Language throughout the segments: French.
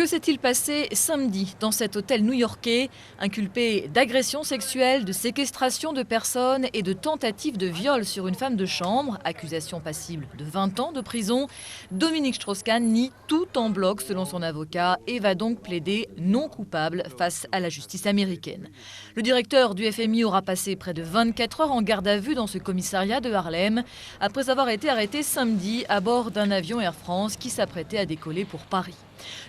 Que s'est-il passé samedi dans cet hôtel new-yorkais, inculpé d'agression sexuelle, de séquestration de personnes et de tentative de viol sur une femme de chambre, accusation passible de 20 ans de prison? Dominique Strauss-Kahn nie tout en bloc selon son avocat et va donc plaider non coupable face à la justice américaine. Le directeur du FMI aura passé près de 24 heures en garde à vue dans ce commissariat de Harlem après avoir été arrêté samedi à bord d'un avion Air France qui s'apprêtait à décoller pour Paris.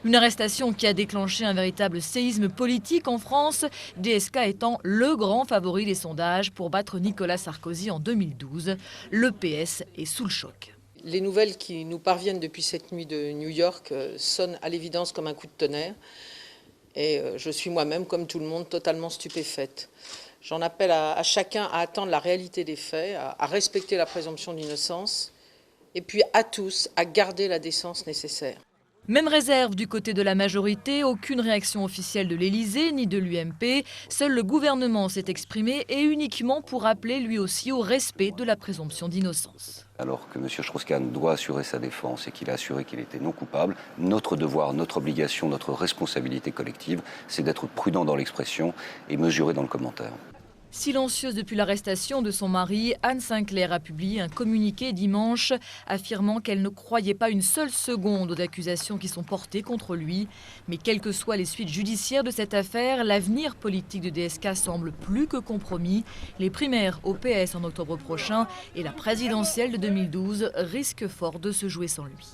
Une arrestation qui a déclenché un véritable séisme politique en France, DSK étant le grand favori des sondages pour battre Nicolas Sarkozy en 2012. Le PS est sous le choc. Les nouvelles qui nous parviennent depuis cette nuit de New York sonnent à l'évidence comme un coup de tonnerre. Et je suis moi-même, comme tout le monde, totalement stupéfaite. J'en appelle à chacun à attendre la réalité des faits, à respecter la présomption d'innocence, et puis à tous à garder la décence nécessaire. Même réserve du côté de la majorité, aucune réaction officielle de l'Élysée ni de l'UMP. Seul le gouvernement s'est exprimé et uniquement pour appeler lui aussi au respect de la présomption d'innocence. Alors que M. Strauss-Kahn doit assurer sa défense et qu'il a assuré qu'il était non coupable, notre devoir, notre obligation, notre responsabilité collective, c'est d'être prudent dans l'expression et mesuré dans le commentaire. Silencieuse depuis l'arrestation de son mari, Anne Sinclair a publié un communiqué dimanche affirmant qu'elle ne croyait pas une seule seconde aux accusations qui sont portées contre lui. Mais quelles que soient les suites judiciaires de cette affaire, l'avenir politique de DSK semble plus que compromis. Les primaires au PS en octobre prochain et la présidentielle de 2012 risquent fort de se jouer sans lui.